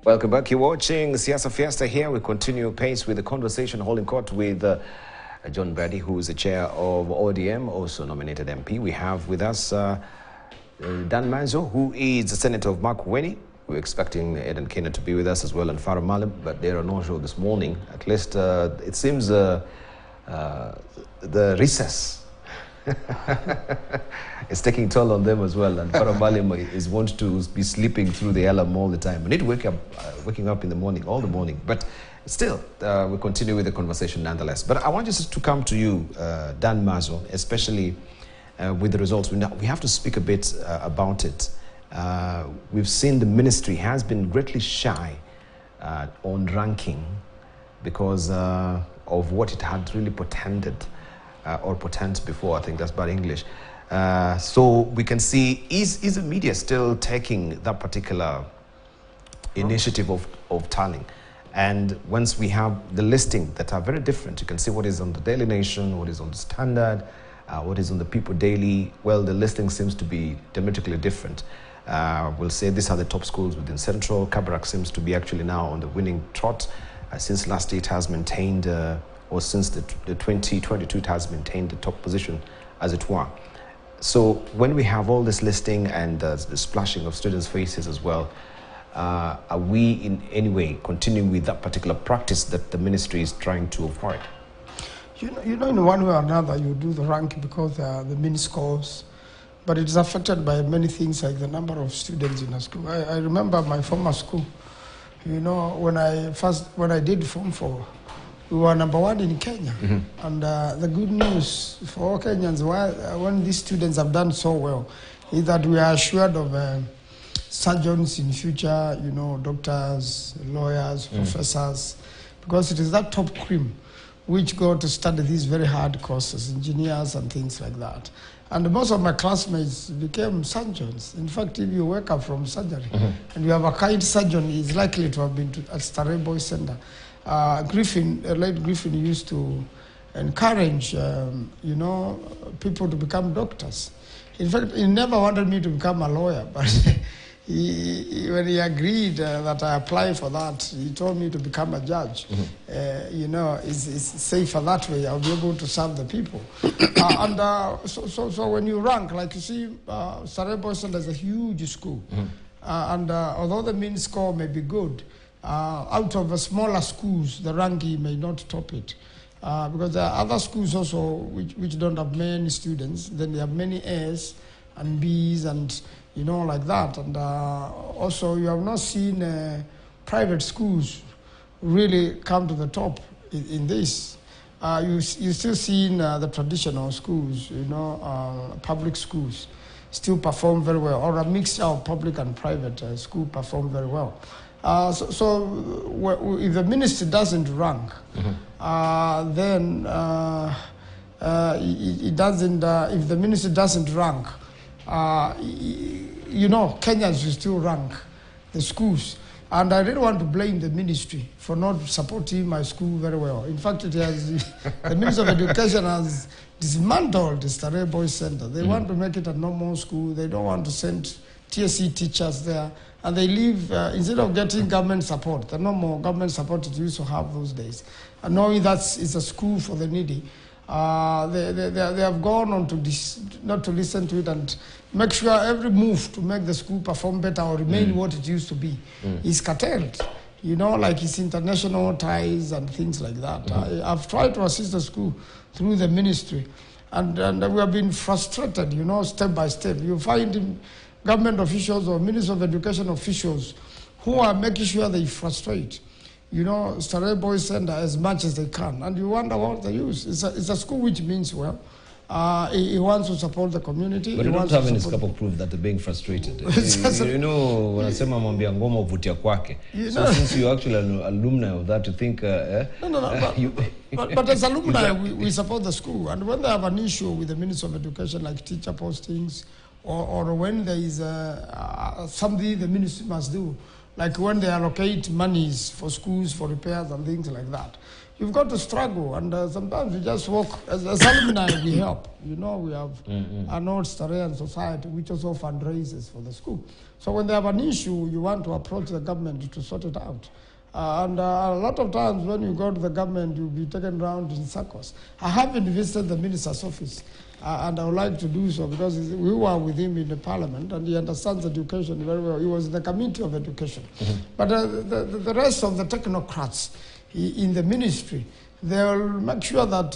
Welcome back. You're watching Siasa Fiesta here. We continue pace with the conversation holding court with John Brady, who is the chair of ODM, also nominated MP. We have with us Dan Manzo, who is the senator of Mang'u. We're expecting Eden Kenya to be with us as well, and Farah Malim, but they are no show this morning. At least it seems the recess it's taking toll on them as well, and Farah Malim is wont to be sleeping through the alarm all the time. We need to waking up in the morning, all the morning. But still, we continue with the conversation nonetheless. But I want just to come to you, Dan Mazo, especially with the results. We have to speak a bit about it. We've seen the ministry has been greatly shy on ranking because of what it had really portended. Or potent before, I think that's bad English. So we can see, is the media still taking that particular initiative of tallying? And once we have the listing that are very different, you can see what is on the Daily Nation, what is on the Standard, what is on the People Daily. Well, the listing seems to be diametrically different. We'll say these are the top schools within Central. Kabarak seems to be actually now on the winning trot. Since last year it has maintained or since the 2022 it has maintained the top position, as it were. So when we have all this listing and the splashing of students' faces as well, are we in any way continuing with that particular practice that the ministry is trying to avoid? You know, in one way or another, you do the rank because the mean scores, but it's affected by many things like the number of students in a school. I remember my former school, you know, when I did Form 4, we were #1 in Kenya. Mm-hmm. And the good news for all Kenyans, when these students have done so well, is that we are assured of surgeons in future, you know, doctors, lawyers, professors, because it is that top cream which go to study these very hard courses, engineers and things like that. And most of my classmates became surgeons. In fact, if you wake up from surgery and you have a kind surgeon, he is likely to have been at Starehe Boys Center. Late Griffin used to encourage, you know, people to become doctors. In fact, he never wanted me to become a lawyer, but when he agreed that I apply for that, he told me to become a judge. You know, it's safer that way. I'll be able to serve the people. So when you rank, like you see, Starehe Boys Center is a huge school. And although the mean score may be good, out of the smaller schools, the ranking may not top it. Because there are other schools also which don't have many students. Then they have many A's and B's and, you know, like that. And also you have not seen private schools really come to the top in this. You still seen the traditional schools, you know, public schools still perform very well, or a mixture of public and private school perform very well. So if the ministry doesn't rank, then it doesn't. If the ministry doesn't rank, you know, Kenyans will still rank the schools. And I really want to blame the ministry for not supporting my school very well. In fact, it has the Ministry of Education has dismantled the Starehe Boys Center. They want to make it a normal school. They don't want to send TSC teachers there. And they leave, instead of getting government support, the normal government support it used to have those days, and knowing that it's a school for the needy, they have gone on to not to listen to it and make sure every move to make the school perform better or remain what it used to be is curtailed. You know, like its international ties and things like that. I've tried to assist the school through the ministry, and we have been frustrated, you know, step by step. You find government officials or Ministry of Education officials who are making sure they frustrate, you know, Starehe Boys Center as much as they can. And you wonder what they use. It's a school which means well. He wants to support the community. But you don't have any scope of proof that they're being frustrated. You know, when I say mwambia ngoma uvutia kwake. So since you're actually an alumni of that, you think... But as alumni, we support the school. And when they have an issue with the Ministry of Education, like teacher postings, or when there is something the ministry must do, like when they allocate monies for schools, for repairs and things like that. You've got to struggle, and sometimes you just walk. As alumni, we help. You know, we have an old Starean society which also fundraises for the school. So when they have an issue, you want to approach the government to sort it out. And a lot of times when you go to the government, you'll be taken around in circles. I haven't visited the minister's office, and I would like to do so because we were with him in the parliament, and he understands education very well. He was in the committee of education. But the rest of the technocrats in the ministry, they'll make sure that